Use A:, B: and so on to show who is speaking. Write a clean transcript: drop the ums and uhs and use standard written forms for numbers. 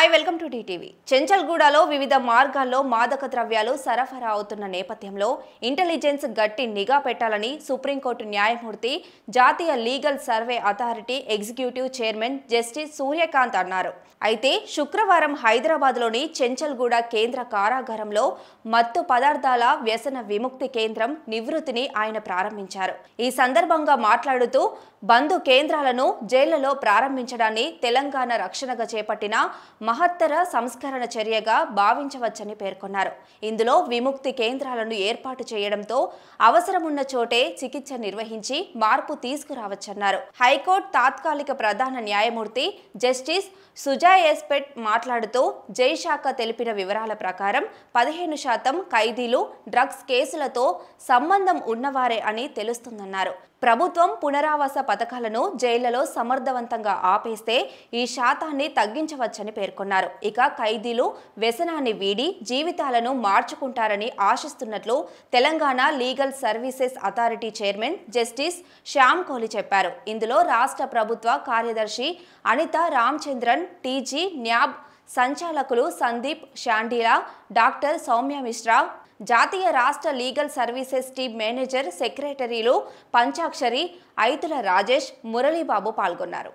A: Hi welcome to TTV. చెంచల్గూడలో వివిధ మార్గాల్లో మాదక ద్రవ్యాలు సరఫరా అవుతున్న నేపథ్యంలో ఇంటెలిజెన్స్ గట్టి నిఘా పెట్టాలని సుప్రీంకోర్టు న్యాయమూర్తి జాతీయ legal services authority executive chairman justice Suryakant అన్నారు. అయితే శుక్రవారం హైదరాబాద్లోని చెంచల్గూడ కేంద్ర కారాగారంలో మత్తు పదార్థాల వ్యసన విముక్తి కేంద్రం నివృత్తిని ఆయన ప్రారంభించారు. ఈ సందర్భంగా మాట్లాడుతూ బంధు కేంద్రాలను జైళ్లలో ప్రారంభించడాన్ని తెలంగాణ రక్షణగా చేపట్టిన మహత్తర సంస్కరణ చర్యగా భావించవచ్చని పేర్కొన్నారు. ఇందులో విముక్తి కేంద్రాలను ఏర్పాటు చేయడంతో అవసరమున్న చోటే చికిత్స నిర్వహించి మార్పు తీసుకురావచ్చన్నారు. హైకోర్టు తాత్కాలిక ప్రధాన న్యాయమూర్తి జస్టిస్ సుజాయ్ ఎస్పెట్ మాట్లాడుతూ జై శాఖ తెలిపిన వివరాల ప్రకారం 15% ఖైదీలు డ్రగ్స్ కేసులతో సంబంధం ఉన్నవారే అని తెలుస్తుందన్నారు. ప్రభుత్వం పునరావాస పథకాలను జైళ్లలో సమర్థవంతంగా ఆపేస్తే ఈ శాతాన్ని తగ్గించవచ్చని పేర్కొన్నారు. ఇక ఖైదీలు వ్యసనాన్ని వీడి జీవితాలను మార్చుకుంటారని ఆశిస్తున్నట్లు Telangana legal services authority chairman justice Shyam Kohli చెప్పారు. ఇందులో రాష్ట్ర ప్రభుత్వ కార్యదర్శి అనిత రామచంద్రన్, టీజీ న్యాబ్ సంచాలకులు సందీప్ షాండీలా, డాక్టర్ సౌమ్య మిశ్రా, జాతీయ రాష్ట్ర లీగల్ సర్వీసెస్ టీమ్ మేనేజర్ సెక్రటరీలు పంచాక్షరి, ఐతుల రాజేష్, మురళీబాబు పాల్గొన్నారు.